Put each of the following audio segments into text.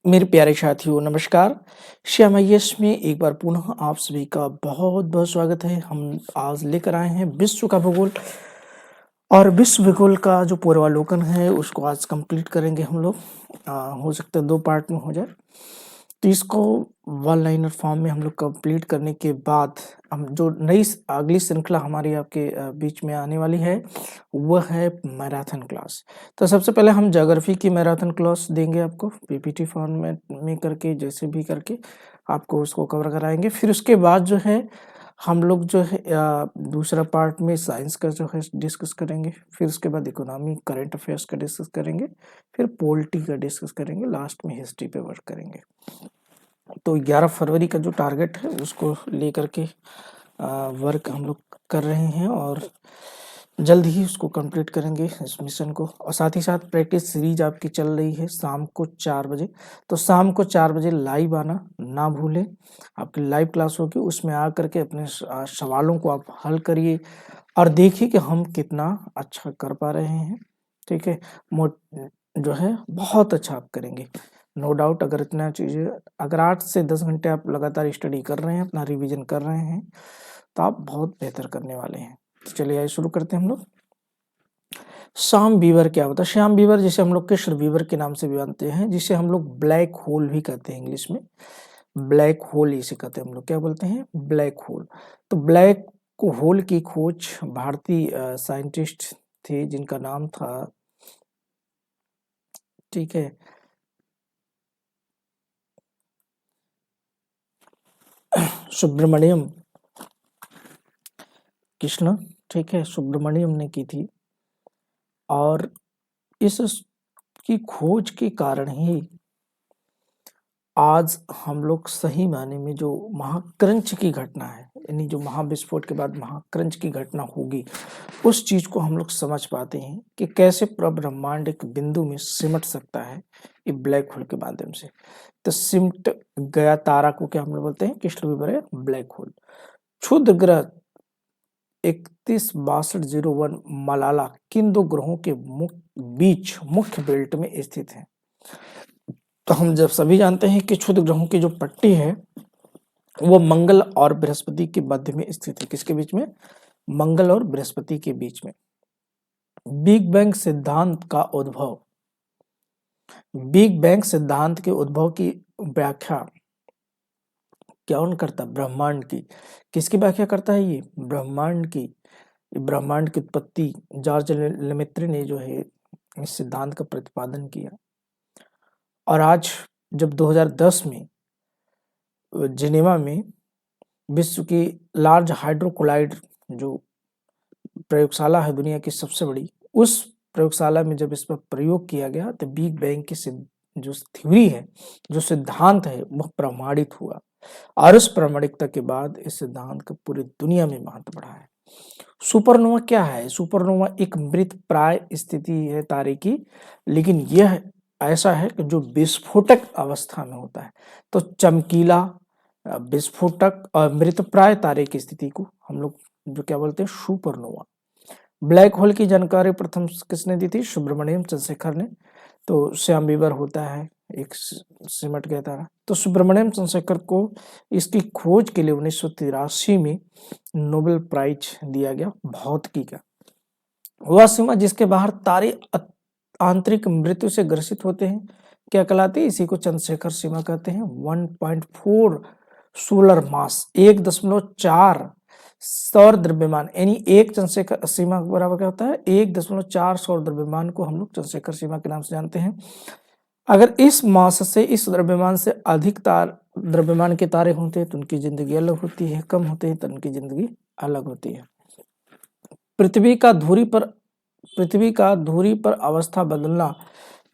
मेरे प्यारे साथियों नमस्कार। श्यामयश में एक बार पुनः आप सभी का बहुत-बहुत स्वागत है। हम आज लेकर आए हैं विश्व का भूगोल और विश्व भूगोल का जो पूर्वावलोकन है उसको आज कंप्लीट करेंगे हम लोग। हो सकता है 2 पार्ट में हो जाए। तो इसको वन लाइनर फॉर्म में हम लोग कंप्लीट करने के बाद हम जो नई अगली श्रृंखला हमारी आपके बीच में आने वाली है, वह है मैराथन क्लास। तो सबसे पहले हम ज्योग्राफी की मैराथन क्लास देंगे आपको पीपीटी फॉर्मेट में करके जैसे भी करके आपको उसको कवर कराएँगे। फिर उसके बाद जो है हम लोग जो है दूसरा पार्ट में साइंस का जो है डिस्कस करेंगे। फिर उसके बाद इकोनॉमी, करंट अफेयर्स का डिस्कस करेंगे। फिर पॉलिटी का डिस्कस करेंगे। लास्ट में हिस्ट्री पे वर्क करेंगे। तो 11 फरवरी का जो टारगेट है उसको लेकर के वर्क हम लोग कर रहे हैं और जल्द ही उसको कंप्लीट करेंगे इस मिशन को। और साथ ही साथ प्रैक्टिस सीरीज आपकी चल रही है शाम को 4 बजे। तो शाम को 4 बजे लाइव आना ना भूलें। आपकी लाइव क्लास होगी, उसमें आकर के अपने सवालों को आप हल करिए और देखिए कि हम कितना अच्छा कर पा रहे हैं। ठीक है? मोट जो है बहुत अच्छा आप करेंगे। नो डाउट अगर 8 से 10 घंटे आप लगातार स्टडी कर रहे हैं, अपना रिवीजन कर रहे हैं, तो आप बहुत बेहतर करने वाले हैं। तो चलिए आइए शुरू करते हैं हम लोग। श्याम बीवर क्या होता है? श्याम बीवर जिसे हम लोग कृष्ण बीवर के नाम से भी जानते हैं, जिसे हम लोग ब्लैक होल भी कहते हैं इंग्लिश में। ब्लैक होल इसे कहते हैं हम लोग, क्या बोलते हैं? Black hole. तो ब्लैक होल की खोज भारतीय साइंटिस्ट थे जिनका नाम था, ठीक है, सुब्रमण्यम कृष्ण, ठीक है, सुब्रमण्यम ने की थी। और इस की खोज के कारण ही आज हम लोग सही मायने में जो महाक्रंच की घटना है, यानी जो महाविस्फोट के बाद महाक्रंच की घटना होगी, उस चीज को हम लोग समझ पाते हैं कि कैसे पूरा ब्रह्मांड एक बिंदु में सिमट सकता है ये ब्लैक होल के माध्यम से। तो सिमट गया तारा को क्या हम लोग बोलते हैं? कृष्ण विवर है ब्लैक होल। क्षुद्र ग्रह 316201 मलाला किन दो ग्रहों के बीच मुख्य बेल्ट में स्थित है? तो हम जब सभी जानते हैं कि क्षुद्र ग्रहों की जो पट्टी है वो मंगल और बृहस्पति के मध्य में स्थित है। किसके बीच में? मंगल और बृहस्पति के बीच में। बिग बैंग सिद्धांत का उद्भव, बिग बैंग सिद्धांत के उद्भव की व्याख्या कौन करता? ब्रह्मांड की। किसकी व्याख्या करता है ये? ब्रह्मांड की। ब्रह्मांड की उत्पत्ति जॉर्ज लेमेत्रे ने जो है इस सिद्धांत का प्रतिपादन किया। और आज जब 2010 में जिनेवा में विश्व की लार्ज हाइड्रोकोलाइड जो प्रयोगशाला है दुनिया की सबसे बड़ी, उस प्रयोगशाला में जब इस पर प्रयोग किया गया तो बिग बैंग की जो थ्योरी है, जो सिद्धांत है, वह प्रमाणित हुआ। और उस प्रामाणिकता के बाद इस सिद्धांत का पूरी दुनिया में महत्व बढ़ा है। सुपरनोवा क्या है? सुपरनोवा एक मृत प्राय स्थिति है तारे की, लेकिन यह ऐसा है कि जो विस्फोटक अवस्था में होता है। तो चमकीला विस्फोटक और मृतप्राय तारे की स्थिति को हम लोग जो क्या बोलते हैं? सुपरनोवा। ब्लैक होल की जानकारी प्रथम किसने दी थी? सुब्रमण्यम चंद्रशेखर ने। तो श्याम बीवर होता है एक सिमट गया तारा। तो सुब्रमण्यम चंद्रशेखर को इसकी खोज के लिए 1983 में नोबेल प्राइज दिया गया भौतिकी का। वह सीमा जिसके बाहर तारे आंतरिक मृत्यु से ग्रसित होते हैं क्या कहलाती है? इसी को चंद्रशेखर सीमा कहते हैं। 1.4 सोलर मास, 1.4 सौर द्रव्यमान, यानी एक चंद्रशेखर सीमा बराबर क्या होता है? 1.4 सौर द्रव्यमान को हम लोग चंद्रशेखर सीमा के नाम से जानते हैं। अगर इस मास से, इस द्रव्यमान से अधिक द्रव्यमान के तारे होते हैं तो उनकी जिंदगी अलग होती है, कम होते हैं तो उनकी जिंदगी अलग होती है। पृथ्वी का धुरी पर अवस्था बदलना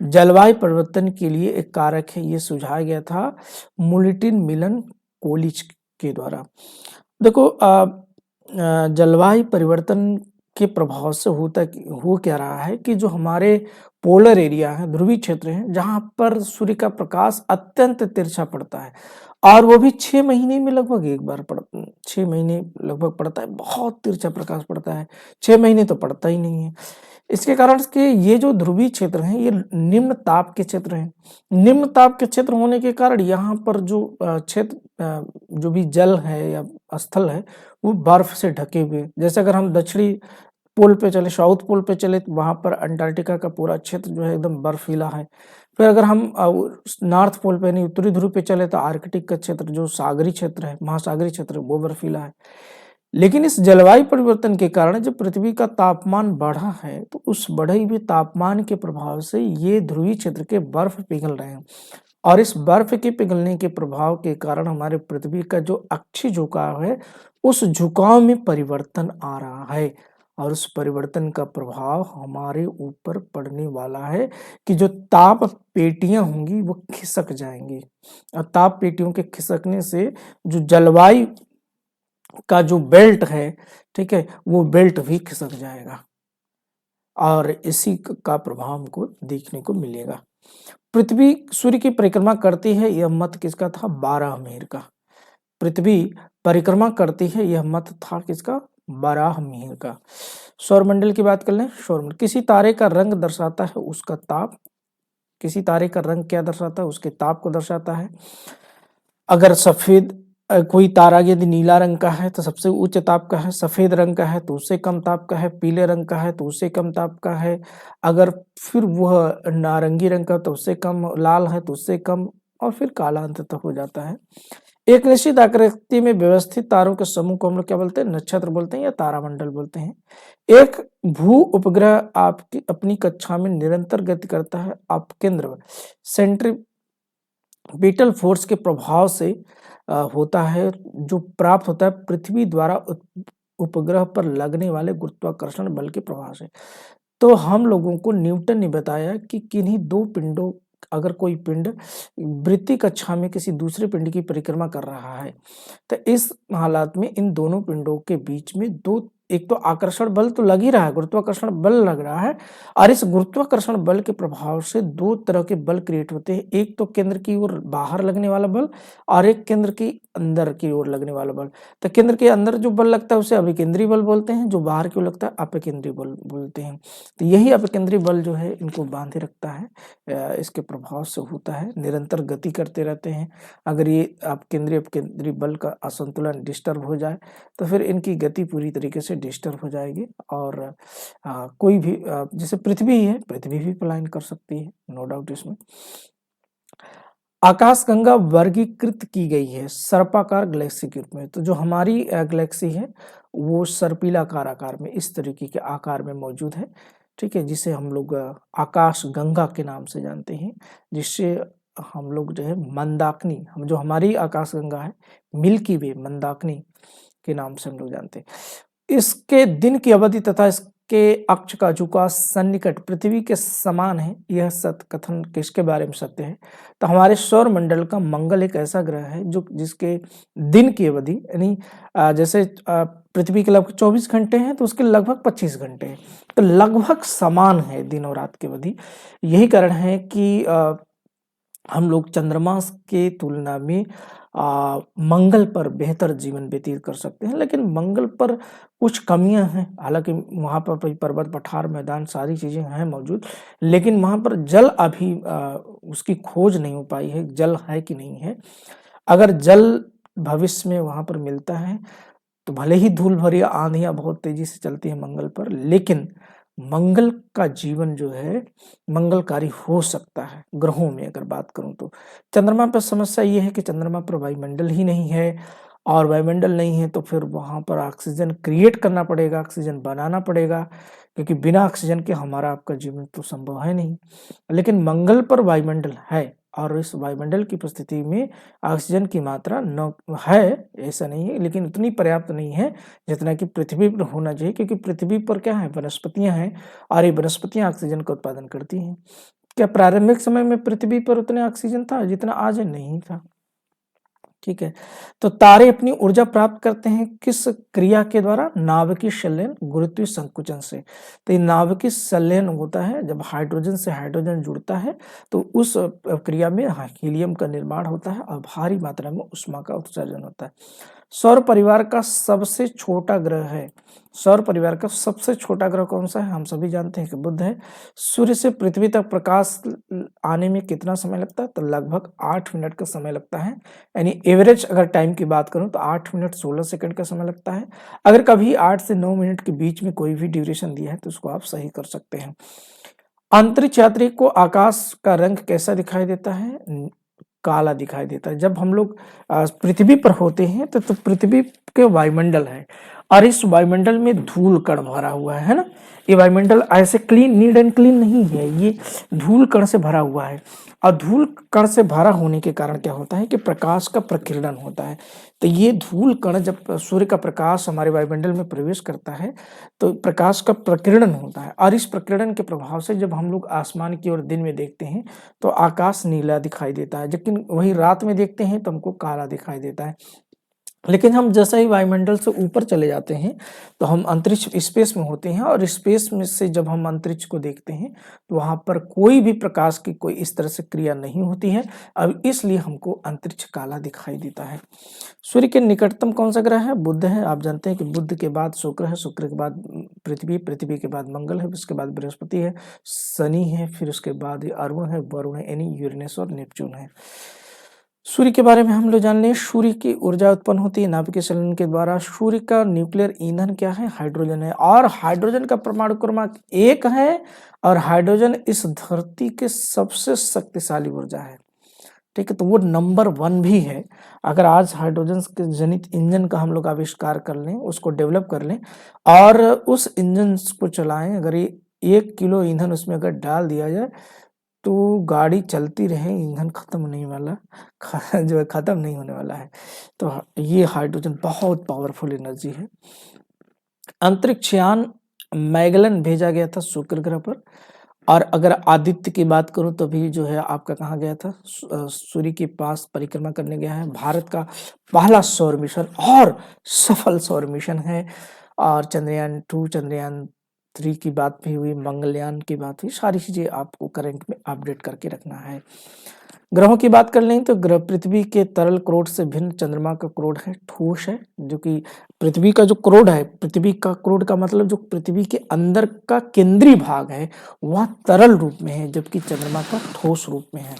जलवायु परिवर्तन के लिए एक कारक है, ये सुझाया गया था मुलिटिन मिलन कोलिच के द्वारा। देखो जलवायु परिवर्तन के प्रभाव से हो क्या रहा है कि जो हमारे पोलर एरिया है, ध्रुवीय क्षेत्र है, जहां पर सूर्य का प्रकाश अत्यंत तिरछा पड़ता है और वो भी 6 महीने में लगभग एक बार 6 महीने लगभग पड़ता है, बहुत तिरछा प्रकाश पड़ता है। 6 महीने तो पड़ता ही नहीं है। इसके कारण कि ये जो ध्रुवीय क्षेत्र हैं ये निम्न ताप के क्षेत्र हैं। निम्न ताप के क्षेत्र होने के कारण यहाँ पर जो जो भी जल है या स्थल है वो बर्फ से ढके हुए। जैसे अगर हम दक्षिणी पोल पे चले, साउथ पोल पे चले, तो वहाँ पर अंटार्कटिका का पूरा क्षेत्र जो है एकदम बर्फीला है। फिर अगर हम नॉर्थ पोल पे नहीं, उत्तरी ध्रुव पे चले, तो आर्कटिक का क्षेत्र जो सागरी क्षेत्र है, महासागरीय क्षेत्र, वो बर्फीला है। लेकिन इस जलवायु परिवर्तन के कारण जब पृथ्वी का तापमान बढ़ा है, तो उस बढ़े हुए तापमान के प्रभाव से ये ध्रुवीय क्षेत्र के बर्फ पिघल रहे हैं, और इस बर्फ के पिघलने के प्रभाव के कारण हमारे पृथ्वी का जो अक्षीय झुकाव है, उस झुकाव में परिवर्तन आ रहा है, और उस परिवर्तन का प्रभाव हमारे ऊपर पड़ने वाला है कि जो ताप पेटियां होंगी वो खिसक जाएंगी, और ताप पेटियों के खिसकने से जो जलवायु का जो बेल्ट है, ठीक है, वो बेल्ट भी खिसक जाएगा, और इसी का प्रभाव हमको देखने को मिलेगा। पृथ्वी सूर्य की परिक्रमा करती है, यह मत किसका था? बाराहमीर का। पृथ्वी परिक्रमा करती है, यह मत था किसका? बाराहमीर का। सौरमंडल की बात कर लें। सौरमंडल किसी तारे का रंग दर्शाता है उसका ताप। किसी तारे का रंग क्या दर्शाता है? उसके ताप को दर्शाता है। अगर सफेद कोई तारा यदि नीला रंग का है तो सबसे उच्च ताप का है, सफेद रंग का है तो उससे कम ताप का है, पीले रंग का है तो उससे कम ताप का है, अगर फिर वह नारंगी रंग का तो उससे कम, लाल है तो उससे कम, और फिर काला अंततः हो जाता है। एक निश्चित आकृति में व्यवस्थित तारों के समूह को हम लोग क्या बोलते हैं? नक्षत्र बोलते हैं या तारामंडल बोलते हैं। एक भू उपग्रह आपकी अपनी कक्षा में निरंतर गति करता है अपकेंद्र सेंट्रीपिटल फोर्स के प्रभाव से होता है, जो प्राप्त होता है पृथ्वी द्वारा उपग्रह पर लगने वाले गुरुत्वाकर्षण बल के प्रभाव से। तो हम लोगों को न्यूटन ने बताया कि किन्हीं दो पिंडों, अगर कोई पिंड वृत्तीय कक्षा में किसी दूसरे पिंड की परिक्रमा कर रहा है, तो इस हालात में इन दोनों पिंडों के बीच में एक तो आकर्षण बल तो लग ही रहा है, गुरुत्वाकर्षण बल लग रहा है, और इस गुरुत्वाकर्षण बल के प्रभाव से दो तरह के बल क्रिएट होते हैं। एक तो केंद्र की ओर बाहर लगने वाला बल, और एक केंद्र की अंदर की ओर लगने वाला बल। तो केंद्र के अंदर जो बल लगता है उसे अभिकेंद्रीय बल बोलते हैं, जो बाहर की ओर लगता है अपकेंद्रीय बल बोलते हैं। तो यही अपकेंद्रीय बल जो है इनको बांधे रखता है, इसके प्रभाव से होता है, निरंतर गति करते रहते हैं। अगर ये अपकेंद्रीय बल का असंतुलन डिस्टर्ब हो जाए तो फिर इनकी गति पूरी तरीके से डिस्टर्ब हो जाएगी, और कोई भी जैसे पृथ्वी है, पृथ्वी भी पलायन कर सकती है, नो डाउट इसमें। आकाशगंगा वर्गीकृत की गई है सर्पाकार गैलेक्सी के रूप में। तो जो हमारी गैलेक्सी है वो सर्पिलाकार आकार में, इस तरीके के आकार में मौजूद है, ठीक है, जिसे हम लोग आकाशगंगा के नाम से जानते हैं, जिससे हम लोग जो है मंदाकिनी, हम जो हमारी आकाशगंगा है मिल्की वे मंदाकिनी के नाम से हम लोग जानते हैं। इसके दिन की अवधि तथा इसके अक्ष का झुकाव सन्निकट पृथ्वी के समान है, यह सत्य कथन किसके बारे में सत्य है? तो हमारे सौर मंडल का मंगल एक ऐसा ग्रह है जो जिसके दिन की अवधि यानी जैसे पृथ्वी के लगभग 24 घंटे हैं तो उसके लगभग 25 घंटे हैं, तो लगभग समान है दिन और रात की अवधि। यही कारण है कि हम लोग चंद्रमा के तुलना में मंगल पर बेहतर जीवन व्यतीत कर सकते हैं। लेकिन मंगल पर कुछ कमियां हैं, हालांकि वहाँ पर पर्वत, पठार, मैदान सारी चीज़ें हैं मौजूद, लेकिन वहाँ पर जल अभी उसकी खोज नहीं हो पाई है, जल है कि नहीं है। अगर जल भविष्य में वहाँ पर मिलता है तो भले ही धूल भरी आंधियाँ बहुत तेजी से चलती है मंगल पर, लेकिन मंगल का जीवन जो है मंगलकारी हो सकता है ग्रहों में। अगर बात करूं तो चंद्रमा पर समस्या ये है कि चंद्रमा पर वायुमंडल ही नहीं है, और वायुमंडल नहीं है तो फिर वहां पर ऑक्सीजन क्रिएट करना पड़ेगा, ऑक्सीजन बनाना पड़ेगा, क्योंकि बिना ऑक्सीजन के हमारा आपका जीवन तो संभव है नहीं। लेकिन मंगल पर वायुमंडल है, और इस वायुमंडल की उपस्थिति में ऑक्सीजन की मात्रा न है, ऐसा नहीं है, लेकिन उतनी पर्याप्त नहीं है जितना कि पृथ्वी पर होना चाहिए, क्योंकि पृथ्वी पर क्या है? वनस्पतियां हैं, और ये वनस्पतियां ऑक्सीजन का उत्पादन करती हैं। क्या प्रारंभिक समय में पृथ्वी पर उतना ऑक्सीजन था जितना आज है? नहीं था, ठीक है। तो तारे अपनी ऊर्जा प्राप्त करते हैं किस क्रिया के द्वारा? नाभिकीय संलयन, गुरुत्वीय संकुचन से। तो ये नाभिकीय संलयन होता है जब हाइड्रोजन से हाइड्रोजन जुड़ता है, तो उस क्रिया में हीलियम का निर्माण होता है और भारी मात्रा में ऊष्मा का उत्सर्जन होता है। सौर परिवार का सबसे छोटा ग्रह है, सौर परिवार का सबसे छोटा ग्रह कौन सा है? हम सभी जानते हैं कि बुध है। सूर्य से पृथ्वी तक प्रकाश आने में कितना समय लगता है? तो लगभग 8 मिनट का समय लगता है। यानी एवरेज अगर टाइम की बात करूं तो 8 मिनट 16 सेकंड का समय लगता है। अगर कभी 8 से 9 मिनट के बीच में कोई भी ड्यूरेशन दिया है तो उसको आप सही कर सकते हैं। अंतरिक्ष यात्री को आकाश का रंग कैसा दिखाई देता है? काला दिखाई देता है। जब हम लोग पृथ्वी पर होते हैं तो पृथ्वी के वायुमंडल है और इस वायुमंडल में धूल कण भरा हुआ है ना। ये वायुमंडल ऐसे क्लीन नीट एंड क्लीन नहीं है, ये धूल कण से भरा हुआ है और धूल कण से भरा होने के कारण क्या होता है कि प्रकाश का प्रकीर्णन होता है। तो ये धूल कण जब सूर्य का प्रकाश हमारे वायुमंडल में प्रवेश करता है तो प्रकाश का प्रकीर्णन होता है और इस प्रकीर्णन के प्रभाव से जब हम लोग आसमान की ओर दिन में देखते हैं तो आकाश नीला दिखाई देता है, लेकिन वही रात में देखते हैं तो हमको काला दिखाई देता है। लेकिन हम जैसे ही वायुमंडल से ऊपर चले जाते हैं तो हम अंतरिक्ष स्पेस में होते हैं और स्पेस में से जब हम अंतरिक्ष को देखते हैं तो वहां पर कोई भी प्रकाश की कोई इस तरह से क्रिया नहीं होती है, अब इसलिए हमको अंतरिक्ष काला दिखाई देता है। सूर्य के निकटतम कौन सा ग्रह है? बुध है। आप जानते हैं कि बुध के बाद शुक्र है, शुक्र के बाद पृथ्वी, पृथ्वी के बाद मंगल है, उसके बाद बृहस्पति है, शनि है, फिर उसके बाद अरुण है, वरुण है, यानी यूरेनस और नेपच्यून है। सूर्य के बारे में हम लोग जान लें। सूर्य की ऊर्जा उत्पन्न होती है नाभिकीय संलयन के द्वारा। सूर्य का न्यूक्लियर ईंधन क्या है? हाइड्रोजन है और हाइड्रोजन का परमाणु क्रमांक 1 है और हाइड्रोजन इस धरती के सबसे शक्तिशाली ऊर्जा है। ठीक है, तो वो नंबर 1 भी है। अगर आज हाइड्रोजन के जनित इंजन का हम लोग आविष्कार कर लें, उसको डेवलप कर लें और उस इंजन को चलाएं, अगर ये 1 किलो ईंधन उसमें अगर डाल दिया जाए तो गाड़ी चलती रहे, ईंधन खत्म नहीं वाला जो है खत्म नहीं होने वाला है। तो ये हाइड्रोजन बहुत पावरफुल एनर्जी है। अंतरिक्ष यान मैगलन भेजा गया था शुक्र ग्रह पर और अगर आदित्य की बात करूं तो भी जो है आपका कहाँ गया था? सूर्य के पास परिक्रमा करने गया है। भारत का पहला सौर मिशन और सफल सौर मिशन है। और चंद्रयान 2, चंद्रयान 3 की बात भी हुई, मंगलयान की बात हुई, सारी चीजें आपको करंट में अपडेट करके रखना है। ग्रहों की बात कर लें तो ग्रह पृथ्वी के तरल क्रोड से भिन्न चंद्रमा का क्रोड है ठोस है, जो कि पृथ्वी का जो क्रोड है, पृथ्वी का क्रोड का मतलब जो पृथ्वी के अंदर का केंद्रीय भाग है वह तरल रूप में है, जबकि चंद्रमा का ठोस रूप में है।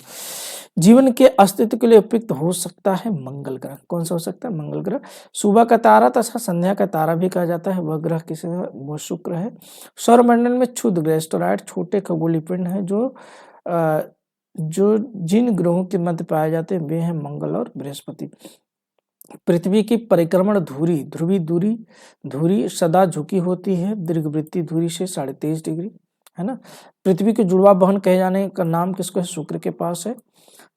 जीवन के अस्तित्व के लिए उपयुक्त हो सकता है मंगल ग्रह। कौन सा हो सकता है? मंगल ग्रह। सुबह का तारा तथा संध्या का तारा भी कहा जाता है, वह ग्रह किसे है? वो शुक्र है। सौरमंडल में क्षुद्र ग्रह एस्टेरॉयड छोटे खगोलीय पिंड है जो जिन ग्रहों के मध्य पाए जाते हैं वे हैं मंगल और बृहस्पति। पृथ्वी की परिक्रमण धुरी ध्रुवीय धुरी सदा झुकी होती है दीर्घवृत्तीय धुरी से 23.5 डिग्री, है ना। पृथ्वी के जुड़वा बहन कहे जाने का नाम किसको है? शुक्र के पास है,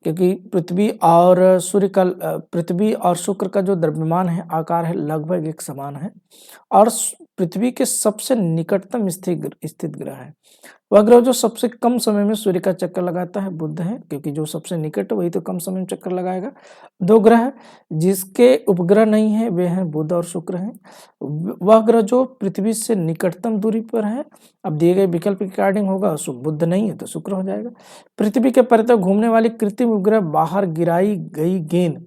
क्योंकि पृथ्वी और शुक्र का जो द्रव्यमान है, आकार है, लगभग एक समान है और पृथ्वी के सबसे निकटतम स्थित ग्रह है। वह ग्रह जो सबसे कम समय में सूर्य का चक्कर लगाता है बुध है, क्योंकि जो सबसे निकट है वही तो कम समय में चक्कर लगाएगा। 2 ग्रह जिसके उपग्रह नहीं है वे हैं बुध और शुक्र हैं। वह ग्रह जो पृथ्वी से निकटतम दूरी पर है, अब दिए गए विकल्प के अकॉर्डिंग होगा, बुध नहीं है तो शुक्र हो जाएगा। पृथ्वी के परितः घूमने वाली कृत्रिम उपग्रह बाहर गिराई गई गेंद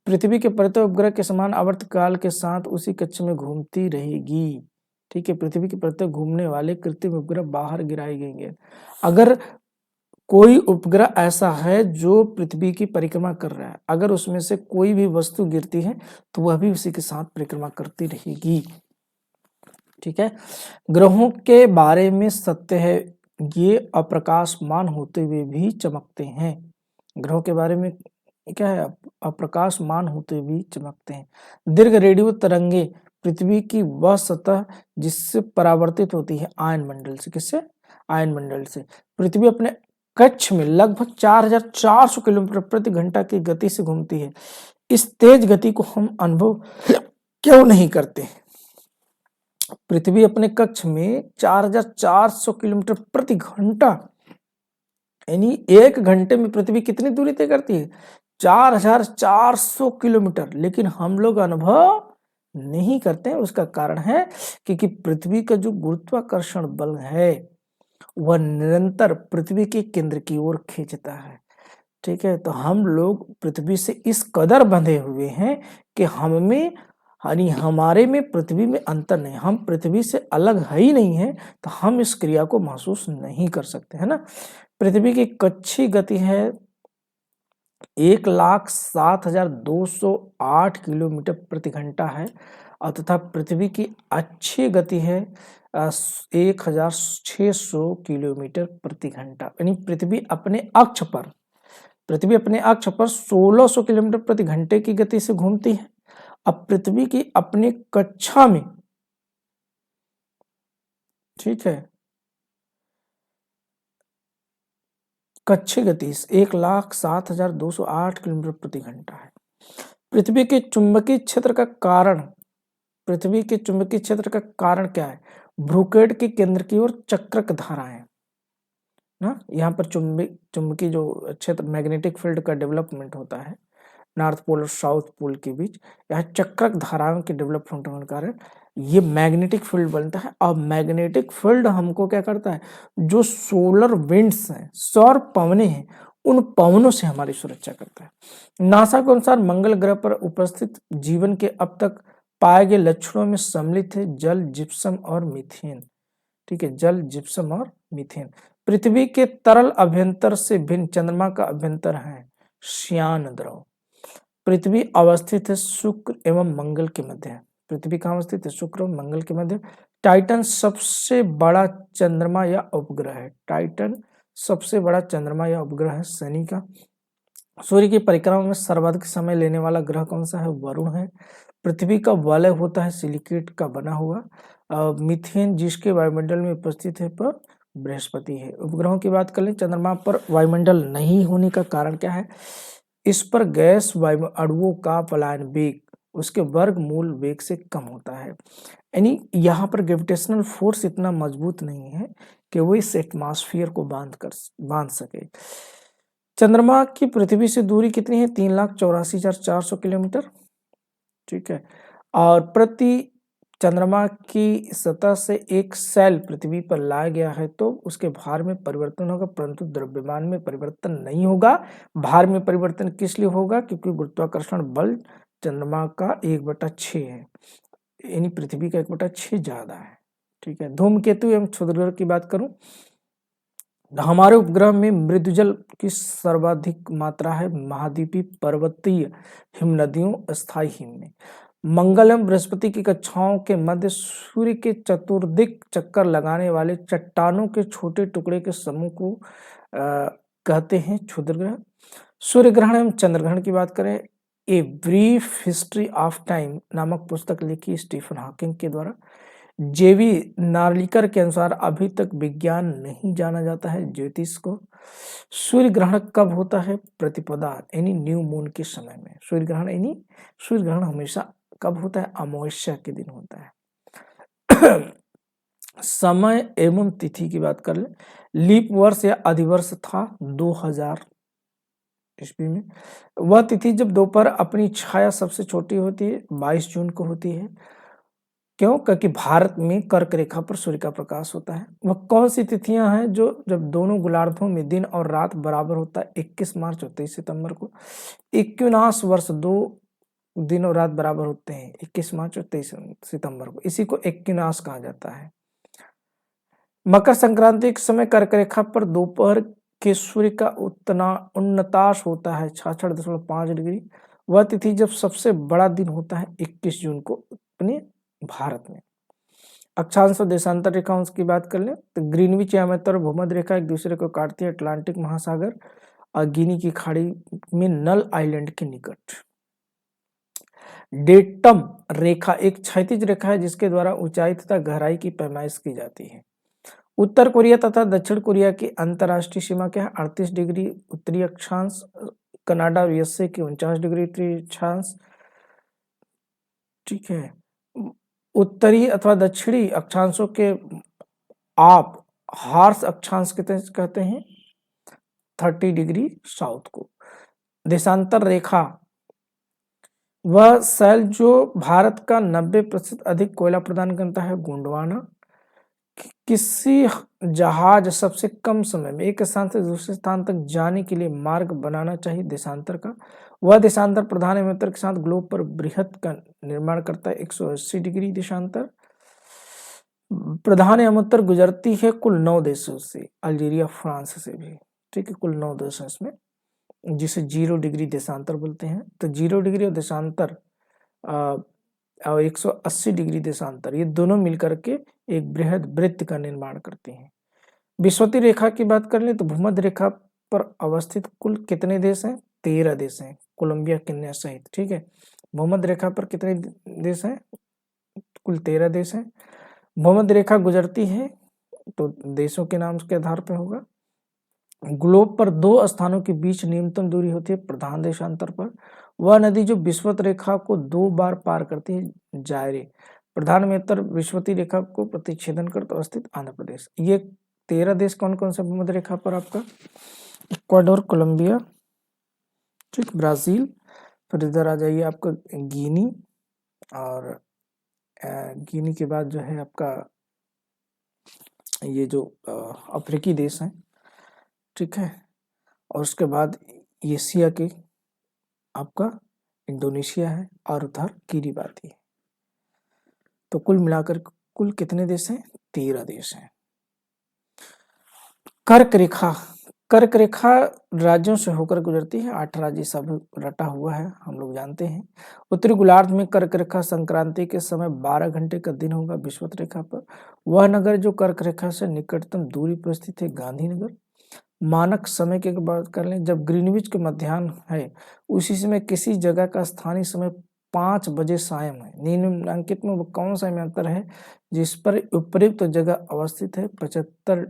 पृथ्वी के परितः उपग्रह के समान आवर्तकाल के साथ उसी कक्ष में घूमती रहेगी। ठीक है, पृथ्वी के परितः घूमने वाले कृत्रिम उपग्रह बाहर गिराई गई गेंद। अगर कोई उपग्रह ऐसा है जो पृथ्वी की परिक्रमा कर रहा है, अगर उसमें से कोई भी वस्तु गिरती है तो वह भी उसी के साथ परिक्रमा करती रहेगी। ठीक है, ग्रहों के बारे में सत्य है ये अप्रकाशमान होते हुए भी चमकते हैं। ग्रहों के बारे में क्या है? अप्रकाशमान होते हुए भी चमकते हैं। दीर्घ रेडियो तरंगे पृथ्वी की वह सतह जिससे परावर्तित होती है आयन मंडल से। किससे? आयन मंडल से। पृथ्वी अपने कक्ष में लगभग 4400 किलोमीटर प्रति घंटा की गति से घूमती है। इस तेज गति को हम अनुभव क्यों नहीं करते? पृथ्वी अपने कक्ष में 4400 किलोमीटर प्रति घंटा, यानी 1 घंटे में पृथ्वी कितनी दूरी तय करती है? 4400 किलोमीटर, लेकिन हम लोग अनुभव नहीं करते हैं। उसका कारण है क्योंकि पृथ्वी का जो गुरुत्वाकर्षण बल है वह निरंतर पृथ्वी के केंद्र की ओर खींचता है। ठीक है, तो हम लोग पृथ्वी से इस कदर बंधे हुए हैं कि यानी हमारे में पृथ्वी में अंतर नहीं, हम पृथ्वी से अलग है ही नहीं है, तो हम इस क्रिया को महसूस नहीं कर सकते, है ना। पृथ्वी की कक्षीय गति है 1,07,208 किलोमीटर प्रति घंटा है, और तथा पृथ्वी की अक्षीय गति है 1,600 किलोमीटर प्रति घंटा। यानी पृथ्वी अपने अक्ष पर 1600 किलोमीटर प्रति घंटे की गति से घूमती है। अब पृथ्वी की अपनी कक्षा में, ठीक है, कक्षीय गति 1,07,208 किलोमीटर प्रति घंटा है। पृथ्वी के चुंबकीय क्षेत्र का कारण क्या है? भ्रूकेट के केंद्र की ओर चक्रक धाराएं ना, यहाँ पर चुंबकीय जो क्षेत्र मैग्नेटिक फील्ड का डेवलपमेंट होता है नॉर्थ पोल और साउथ पोल के बीच, यहाँ चक्रक धाराओं के डेवलपमेंट होने के कारण ये मैग्नेटिक फील्ड बनता है। और मैग्नेटिक फील्ड हमको क्या करता है? जो सोलर विंड्स हैं, सौर पवनें हैं, उन पवनों से हमारी सुरक्षा करता है। नासा के अनुसार मंगल ग्रह पर उपस्थित जीवन के अब तक पाए गए लक्षणों में सम्मिलित है जल, जिप्सम और मीथेन। ठीक है, जल, जिप्सम और मीथेन। पृथ्वी के तरल अभ्यंतर से भिन्न चंद्रमा का अभ्यंतर है श्यान द्रव। पृथ्वी अवस्थित है शुक्र एवं मंगल के मध्य। पृथ्वी कहाँ अवस्थित है? शुक्र और मंगल के मध्य। टाइटन सबसे बड़ा चंद्रमा या उपग्रह है। टाइटन सबसे बड़ा चंद्रमा या उपग्रह है शनि का। सूर्य की परिक्रमा में सर्वाधिक समय लेने वाला ग्रह कौन सा है? वरुण है। पृथ्वी का वलय होता है सिलिकेट का बना हुआ। मीथेन जिसके वायुमंडल में उपस्थित है पर बृहस्पति है। उपग्रहों की बात कर लें, चंद्रमा पर वायुमंडल नहीं होने का कारण क्या है? इस पर गैस वायु अणुओं का पलायन वेग उसके वर्गमूल वेग से कम होता है। यानी यहाँ पर ग्रेविटेशनल फोर्स इतना मजबूत नहीं है कि वो इस एटमॉस्फेयर को बांध सके। चंद्रमा की पृथ्वी से दूरी कितनी है? 3,84,400 किलोमीटर। ठीक है, और प्रति चंद्रमा की सतह से एक सेल पृथ्वी पर लाया गया है तो उसके भार में परिवर्तन होगा, परंतु द्रव्यमान में परिवर्तन नहीं होगा। भार में परिवर्तन किस लिए होगा? क्योंकि गुरुत्वाकर्षण बल चंद्रमा का 1/6 है, यानी पृथ्वी का 1/6 ज्यादा है। ठीक है, धूमकेतु एवं क्षुद्रग्रह की बात करूं, हमारे उपग्रह में मृदुजल की सर्वाधिक मात्रा है महाद्वीपीय पर्वतीय हिमनदियों स्थायी हिम में। मंगल एवं बृहस्पति की कक्षाओं के मध्य सूर्य के चतुर्दिक चक्कर लगाने वाले चट्टानों के छोटे टुकड़े के समूह को कहते हैं क्षुद्रग्रह। सूर्य ग्रहण एवं चंद्र ग्रहण की बात करें, a brief history of time नामक पुस्तक लिखी स्टीफन हॉकिंग के द्वारा। जेवी नार्लिकर के अनुसार अभी तक विज्ञान नहीं जाना जाता है ज्योतिष को। सूर्य ग्रहण कब होता है? प्रतिपदा यानी न्यू मून के समय में। सूर्य ग्रहण हमेशा कब होता है? अमावस्या के दिन होता है। समय एवं तिथि की बात कर ले, लीप वर्ष या अधिवर्ष था 2000 ईस्वी में। वह तिथि जब दोपहर अपनी छाया सबसे छोटी होती है 22 जून को होती है। क्यों? क्योंकि भारत में कर्क रेखा पर सूर्य का प्रकाश होता है। वह कौन सी तिथियां हैं जो जब दोनों गोलार्धों में दिन और रात बराबर होता है? 21 मार्च और 23 सितंबर को। इक्विनॉक्स वर्ष 2 दिन और रात बराबर होते हैं 21 मार्च और 23 सितंबर को, इसी को इक्विनॉक्स कहा जाता है। मकर संक्रांति के समय कर्क रेखा पर दोपहर के सूर्य का उन्नताश होता है 66.5 डिग्री। वह तिथि जब सबसे बड़ा दिन होता है 21 जून को अपने भारत में। अक्षांश और देशांतर रेखाओं की बात कर लें तो ग्रीनविच यामत और भूमध्य रेखा एक दूसरे को काटती है अटलांटिक महासागर और गिनी की खाड़ी में नल आइलैंड के निकट। डेटम रेखा एक क्षैतिज रेखा है जिसके द्वारा ऊंचाई तथा गहराई की पैमाइश की जाती है। उत्तर कोरिया तथा दक्षिण कोरिया की अंतर्राष्ट्रीय सीमा क्या है? 38 डिग्री उत्तरी अक्षांश। कनाडा और यूएसए की 49 डिग्री उत्तरी अक्षांश। ठीक है, उत्तरी अथवा दक्षिणी अक्षांशों के आप हार्स अक्षांश कहते हैं 30 डिग्री साउथ को। देशांतर रेखा वह सेल जो भारत का 90% अधिक कोयला प्रदान करता है गोंडवाना। किसी जहाज सबसे कम समय में एक स्थान से दूसरे स्थान तक जाने के लिए मार्ग बनाना चाहिए देशांतर का। वह देशांतर प्रधान एवं के साथ ग्लोब पर बृहत का निर्माण करता है। 180 डिग्री देशांतर प्रधान एवं गुजरती है कुल 9 देशों से, अल्जीरिया फ्रांस से भी, ठीक है, कुल 9 देश हैं इसमें, जिसे 0 डिग्री देशांतर बोलते हैं। तो 0 डिग्री और देशांतर और 180 डिग्री देशांतर, ये दोनों मिलकर के एक बृहद वृत्त का निर्माण करते हैं। विषुवतीय रेखा की बात कर लें तो भूमध्य रेखा पर अवस्थित कुल कितने देश हैं? 13 देश हैं, कोलंबिया केन्या सहित, ठीक है। भूमध्य रेखा पर कितने देश हैं? कुल 13 देश हैं। भूमध्य रेखा गुजरती है तो देशों के नाम के आधार पर होगा। ग्लोब पर 2 स्थानों के बीच न्यूनतम दूरी होती है प्रधान देशांतर पर। वह नदी जो विषुवत रेखा को 2 बार पार करती है, जायरे। प्रधान में उत्तर विषुवतीय रेखा को प्रतिच्छेदन कर तो अवस्थित आंध्र प्रदेश। ये 13 देश कौन कौन से भूमध्य रेखा पर? आपका इक्वाडोर, कोलंबिया, ठीक, ब्राजील, फिर इधर आ जाइए आपका गिनी, और गिनी के बाद जो है आपका ये जो अफ्रीकी देश हैं, ठीक है, और उसके बाद एशिया के आपका इंडोनेशिया है, और उधर किरीबाती है। तो कुल मिलाकर कुल कितने देश हैं? 13 देश हैं। कर्क रेखा, कर्क रेखा राज्यों से होकर गुजरती है। 8 राज्य सब रटा हुआ है, हम लोग जानते हैं। उत्तरी गोलार्ध में कर्क रेखा संक्रांति के समय 12 घंटे का दिन होगा विषुवत रेखा पर। वह नगर जो कर्क रेखा से निकटतम दूरी पर स्थित है गांधीनगर। मानक समय की बात कर लें, जब ग्रीनविच के मध्याह्न है उसी समय किसी जगह का स्थानीय समय 5 बजे सायं है। निम्नलिखित में वो कौन सा अंतर है जिस पर उपयुक्त जगह अवस्थित है? 75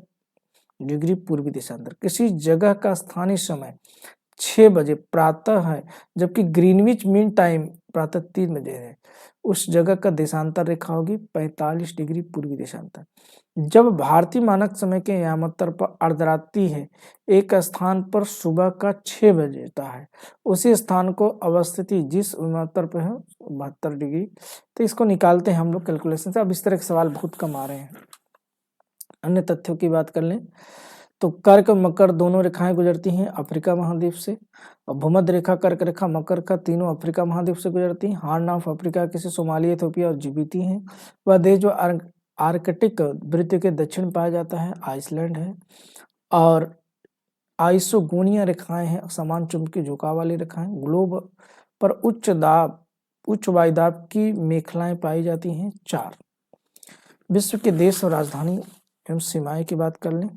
डिग्री पूर्वी देशांतर। किसी जगह का स्थानीय समय 6 बजे प्रातः है, जबकि ग्रीनविच मीन टाइम प्रातः 3 बजे है। उस जगह का देशांतर रेखा होगी 45 डिग्री पूर्वी देशांतर। जब भारतीय मानक समय के यामोत्तर पर अर्धरात्रि है, एक स्थान पर सुबह का 6 बजता है, उसी स्थान को अवस्थिति जिस यामोत्तर पर है 72 डिग्री। तो इसको निकालते हैं हम लोग कैलकुलेशन से। अब इस तरह के सवाल बहुत कम आ रहे हैं। अन्य तथ्यों की बात कर लें तो कर्क मकर दोनों रेखाएं गुजरती हैं अफ्रीका महाद्वीप से, और भूमध्य रेखा कर्क रेखा मकर का तीनों अफ्रीका महाद्वीप से गुजरती हैं। हॉर्न ऑफ अफ्रीका किसी सोमालिया, इथियोपिया और जिबूती हैं। वह देश जो आर्कटिक वृत्त के दक्षिण पाया जाता है आइसलैंड है। और आइसोगोनिया रेखाएं हैं, समान चुंबकीय झुकाव वाली रेखाएं। ग्लोब पर उच्च वायुदाब की मेखलाएं पाई जाती हैं 4। विश्व के देश और राजधानी एवं सीमाएं की बात कर लें,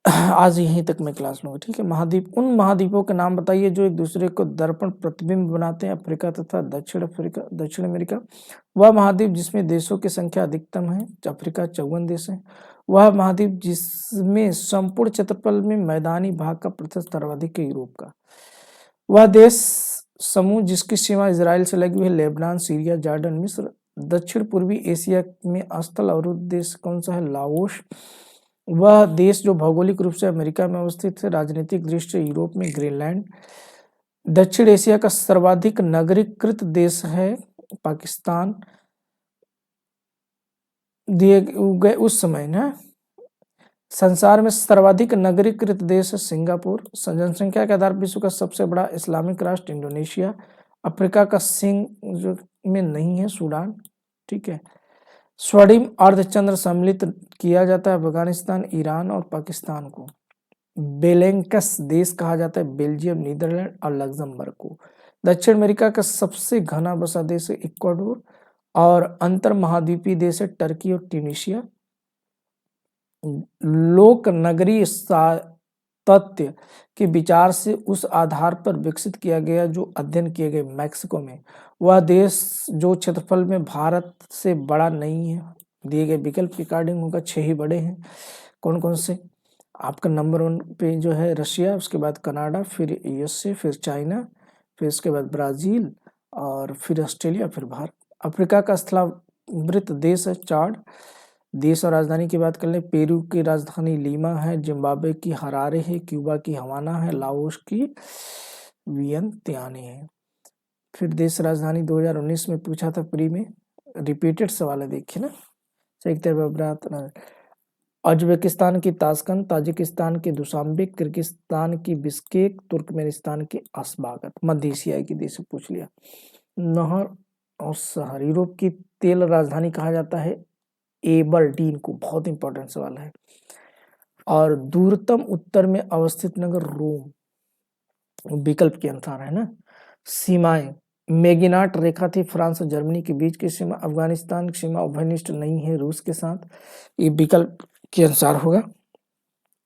आज यहीं तक मैं क्लास लूंगा, ठीक है। महाद्वीप, उन महाद्वीपों के नाम बताइए जो एक दूसरे को दर्पण प्रतिबिंब बनाते हैं। अफ्रीका तथा दक्षिण अमेरिका। वह महाद्वीप जिसमें देशों की संख्या अधिकतम है, अफ्रीका 54 देश है। वह महाद्वीप जिसमें संपूर्ण क्षेत्रफल में मैदानी भाग का प्रतिशत सर्वाधिक है, यूरोप का। वह देश समूह जिसकी सीमा इजराइल से लगी हुई है, लेबनान, सीरिया, जॉर्डन, मिस्र। दक्षिण पूर्वी एशिया में स्थल अवरुद्ध देश कौन सा है? लाओस। वह देश जो भौगोलिक रूप से अमेरिका में अवस्थित है, राजनीतिक दृष्टि से यूरोप में ग्रीनलैंड। दक्षिण एशिया का सर्वाधिक नगरीकृत देश है पाकिस्तान, दिए गए उस समय ना। संसार में सर्वाधिक नगरीकृत देश है सिंगापुर। जनसंख्या के आधार पर विश्व का सबसे बड़ा इस्लामिक राष्ट्र इंडोनेशिया। अफ्रीका का सिंह जो में नहीं है, सूडान, ठीक है। स्वर्णिम अर्धचंद्र सम्मिलित किया जाता है अफगानिस्तान, ईरान और पाकिस्तान को। बेलेंकस देश कहा जाता है बेल्जियम, नीदरलैंड और लग्जमबर्ग को। दक्षिण अमेरिका का सबसे घना बसा देश है इक्वाडोर, और अंतर महाद्वीपीय देश है टर्की और ट्यूनीशिया। लोक नगरीय तथ्य के विचार से उस आधार पर विकसित किया गया जो अध्ययन किए गए मैक्सिको में। वह देश जो क्षेत्रफल में भारत से बड़ा नहीं है, दिए गए विकल्प के अकॉर्डिंग होगा 6 ही बड़े हैं। कौन कौन से? आपका नंबर 1 पे जो है रशिया, उसके बाद कनाडा, फिर यूएसए, फिर चाइना, फिर उसके बाद ब्राज़ील, और फिर ऑस्ट्रेलिया, फिर भारत। अफ्रीका का स्थलावृत देश है चाड। देश और राजधानी की बात कर लें, पेरू की राजधानी लीमा है, जिम्बाब्वे की हरारे है, क्यूबा की हवाना है, लाओस की वियंतियाने है। फिर देश राजधानी 2019 में पूछा था प्री में, रिपीटेड सवाल है, देखिए ना। संयुक्त अरब अमीरात, उज्बेकिस्तान की ताशकंद, ताजिकिस्तान की दुशांबे, किर्गिस्तान की बिश्केक, तुर्कमेनिस्तान की अशबागत। मध्य एशिया की देश से पूछ लिया। नहर और शहर, यूरोप की तेल राजधानी कहा जाता है एबरडीन को, बहुत इंपॉर्टेंट सवाल है। और दूरतम उत्तर में अवस्थित नगर रोम, विकल्प के अनुसार है ना। सीमाएं, मेगिनाट रेखा थी फ्रांस और जर्मनी के बीच की सीमा। अफगानिस्तान की सीमा उभयनिष्ठ नहीं है रूस के साथ, ये विकल्प के अनुसार होगा।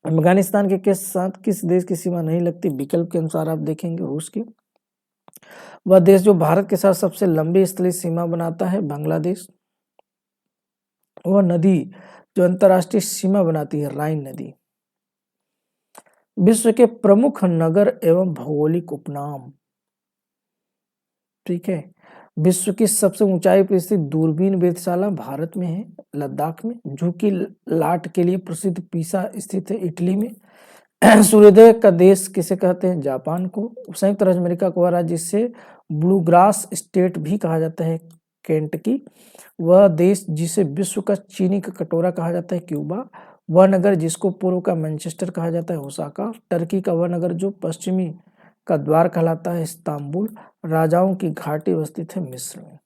अफगानिस्तान के साथ किस देश की सीमा नहीं लगती, विकल्प के अनुसार आप देखेंगे रूस की। वह देश जो भारत के साथ सबसे लंबी स्थलीय सीमा बनाता है, बांग्लादेश। वह नदी जो अंतर्राष्ट्रीय सीमा बनाती है, राइन नदी। विश्व के प्रमुख नगर एवं भौगोलिक उपनाम, ठीक है। विश्व की सबसे ऊंचाई पर स्थित दूरबीन वेधशाला भारत में है, लद्दाख में। झुकी लाट के लिए प्रसिद्ध पीसा स्थित है, इटली में। सूर्योदय का देश किसे कहते हैं, जापान को। संयुक्त राज्य अमेरिका को वह राज्य जिसे ब्लूग्रास स्टेट भी कहा जाता है, केंटकी। वह देश जिसे विश्व का चीनी का कटोरा कहा जाता है, क्यूबा। वह नगर जिसको पूर्व का मैनचेस्टर कहा जाता है, ओसाका। टर्की का वह नगर जो पश्चिमी का द्वार कहलाता है, इस्तांबुल। राजाओं की घाटी अवस्थित है मिस्र में।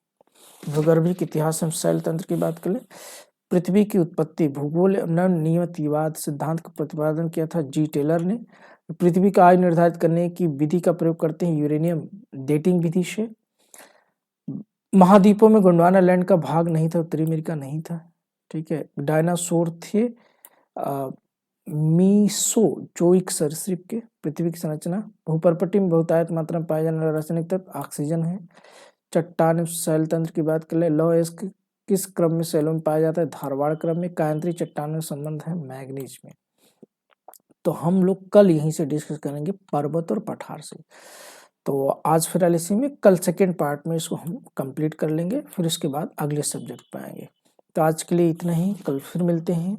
भूगर्भिक इतिहास में शैल तंत्र की बात करें। पृथ्वी की उत्पत्ति भूगोल नवनियतिवाद सिद्धांत का प्रतिपादन किया था जी टेलर ने। पृथ्वी का आयु निर्धारित करने की विधि का प्रयोग करते हैं यूरेनियम डेटिंग विधि से। महाद्वीपों में गोंडवाना लैंड का भाग नहीं था, उत्तरी अमेरिका नहीं था, ठीक है। डायनासोर थे मीसोजोइक सरीसृप के। पृथ्वी की संरचना, भूपर्पटी में बहुतायत मात्रा में पाए जाने वाला रासायनिक तत्व ऑक्सीजन है। चट्टान शैल तंत्र की बात कर ले, लौह किस क्रम में शैलों में पाया जाता है, धारवाड़ क्रम में। कायांतरी चट्टानों में संबंध है मैग्नीज में। तो हम लोग कल यहीं से डिस्कस करेंगे पर्वत और पठार से। तो आज फिलहाल इसी में, कल सेकेंड पार्ट में इसको हम कंप्लीट कर लेंगे, फिर इसके बाद अगले सब्जेक्ट पे आएंगे। तो आज के लिए इतना ही, कल फिर मिलते हैं।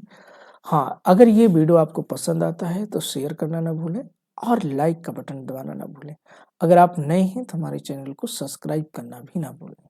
हाँ, अगर ये वीडियो आपको पसंद आता है तो शेयर करना ना भूलें और लाइक का बटन दबाना ना भूलें। अगर आप नए हैं तो हमारे चैनल को सब्सक्राइब करना भी ना भूलें।